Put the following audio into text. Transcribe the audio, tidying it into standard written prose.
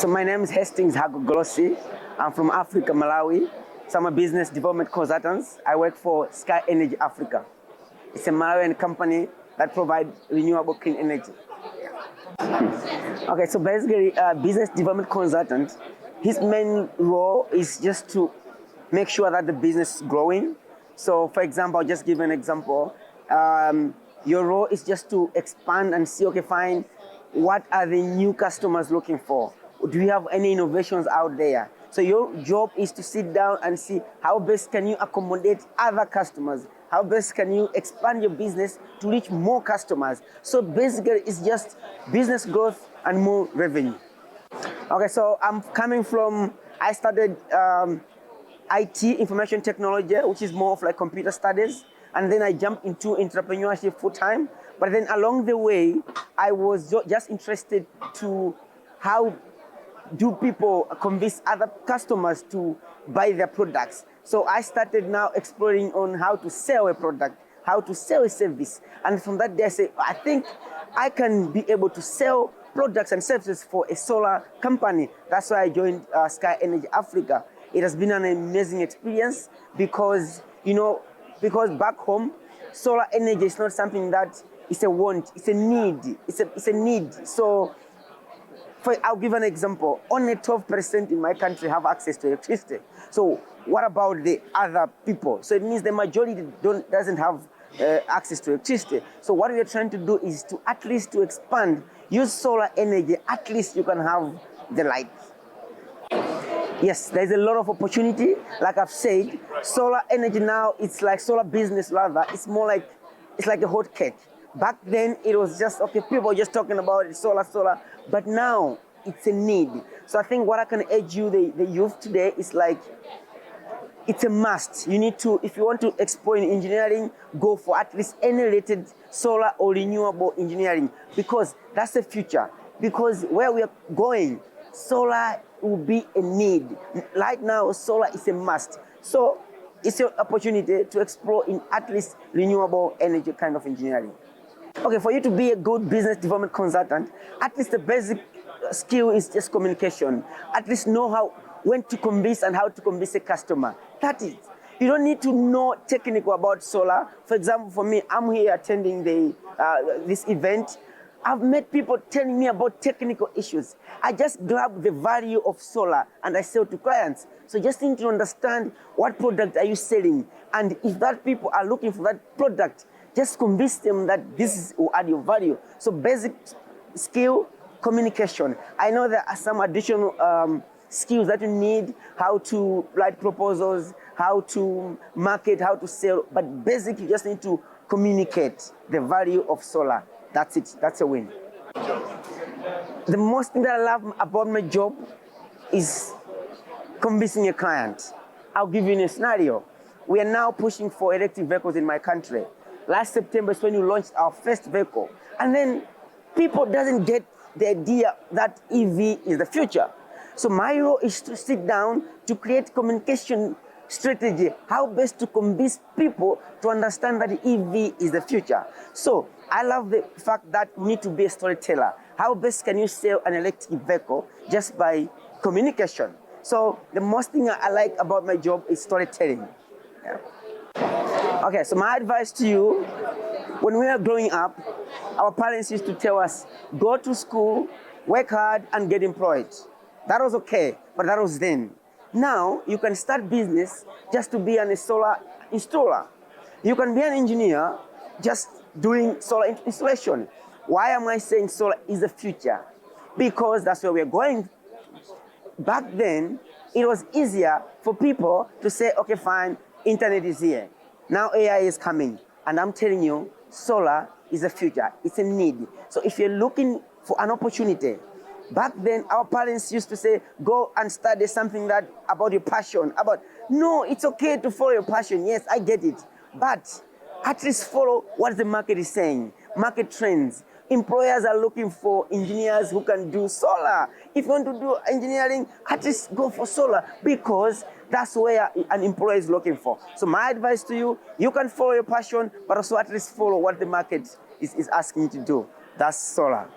So my name is Hastings Hagogolosi. I'm from Africa, Malawi. So I'm a business development consultant. I work for Sky Energy Africa. It's a Malawian company that provides renewable clean energy. Okay, so basically, business development consultant, his main role is just to make sure that the business is growing. So, for example, I'll just give an example. Your role is just to expand and see, okay, fine, what are the new customers looking for? Do you have any innovations out there? So your job is to sit down and see how best can you accommodate other customers? How best can you expand your business to reach more customers? So basically, it's just business growth and more revenue. Okay, so I studied IT, information technology, which is more of like computer studies. And then I jumped into entrepreneurship full time. But then along the way, I was just interested to how do people convince other customers to buy their products. So I started now exploring on how to sell a product, how to sell a service. And from that day, I say, I think I can be able to sell products and services for a solar company. That's why I joined Sky Energy Africa. It has been an amazing experience because, because back home, solar energy is not something that is a want, it's a need. It's a need. So I'll give an example. Only 12% in my country have access to electricity. So what about the other people? So it means the majority doesn't have access to electricity. So what we are trying to do is to at least to expand, use solar energy, at least you can have the light. Yes, there's a lot of opportunity. Like I've said, solar energy now, it's like solar business rather. It's more like, it's like a hot cake. Back then, it was just, okay, people were just talking about it, solar. But now, it's a need. So I think what I can urge you, the youth today, is like, it's a must. You need to, if you want to explore in engineering, go for at least any related solar or renewable engineering, because that's the future. Because where we are going, solar will be a need. Right now, solar is a must. So it's your opportunity to explore in at least renewable energy kind of engineering. Okay, for you to be a good business development consultant, at least the basic skill is just communication. At least know when to convince and how to convince a customer. That is. You don't need to know technical about solar. For example, for me, I'm here attending this event. I've met people telling me about technical issues. I just grab the value of solar and I sell to clients. So just need to understand what product are you selling. And if that people are looking for that product, just convince them that this will add your value. So basic skill, communication. I know there are some additional skills that you need, how to write proposals, how to market, how to sell. But basically, you just need to communicate the value of solar. That's it. That's a win. The most thing that I love about my job is convincing a client. I'll give you a scenario. We are now pushing for electric vehicles in my country. Last September is when we launched our first vehicle. And then people doesn't get the idea that EV is the future. So my role is to sit down to create communication strategy, how best to convince people to understand that EV is the future. So I love the fact that you need to be a storyteller. How best can you sell an electric vehicle just by communication? So the most thing I like about my job is storytelling. Yeah. Okay, so my advice to you, when we were growing up, our parents used to tell us, go to school, work hard, and get employed. That was okay, but that was then. Now, you can start business just to be a solar installer. You can be an engineer just doing solar installation. Why am I saying solar is the future? Because that's where we're going. Back then, it was easier for people to say, okay, fine, internet is here. Now AI is coming. And I'm telling you, solar is the future. It's a need. So if you're looking for an opportunity, back then, our parents used to say, go and study something that about your passion. No, it's okay to follow your passion. Yes, I get it. But at least follow what the market is saying, market trends. Employers are looking for engineers who can do solar. If you want to do engineering, at least go for solar because that's where an employer is looking for. So my advice to you, you can follow your passion, but also at least follow what the market is asking you to do. That's solar.